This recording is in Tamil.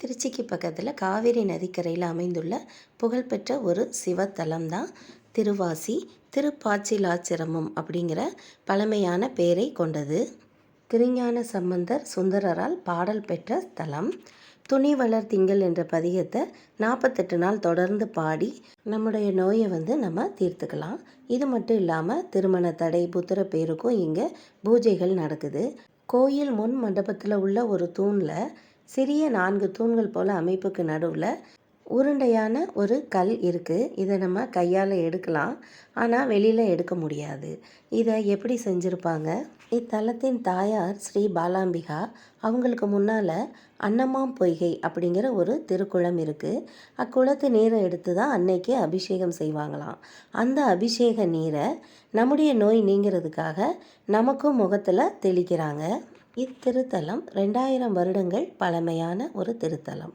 திருச்சிக்கு பக்கத்தில் காவேரி நதிக்கரையில் அமைந்துள்ள புகழ்பெற்ற ஒரு சிவத்தலம் தான் திருவாசி திருப்பாச்சிலாச்சிரமம் அப்படிங்கிற பழமையான பெயரை கொண்டது. திருஞான சம்பந்தர் சுந்தரரால் பாடல் பெற்ற ஸ்தலம். துணி வளர் திங்கள் என்ற பதிகத்தை 48 நாள் தொடர்ந்து பாடி நம்முடைய நோயை நம்ம தீர்த்துக்கலாம். இது மட்டும் இல்லாமல் திருமண தடை புத்திர பேருக்கும் இங்கே பூஜைகள் நடக்குது. கோயில் முன் மண்டபத்தில் உள்ள ஒரு தூணில் சிறிய 4 தூண்கள் போல் அமைப்புக்கு நடுவில் உருண்டையான ஒரு கல் இருக்குது. இதை நம்ம கையால் எடுக்கலாம், ஆனால் வெளியில் எடுக்க முடியாது. இதை எப்படி செஞ்சுருப்பாங்க? இத்தலத்தின் தாயார் ஸ்ரீ பாலாம்பிகா. அவங்களுக்கு முன்னால் அன்னமாம் பொய்கை அப்படிங்கிற ஒரு திருக்குளம் இருக்குது. அக்குளத்து நீரை எடுத்து தான் அன்னைக்கு அபிஷேகம் செய்வாங்களாம். அந்த அபிஷேக நீரை நம்முடைய நோய் நீங்கிறதுக்காக நமக்கும் முகத்தில் தெளிக்கிறாங்க. இத்திருத்தலம் 2000 வருடங்கள் பழமையான ஒரு திருத்தலம்.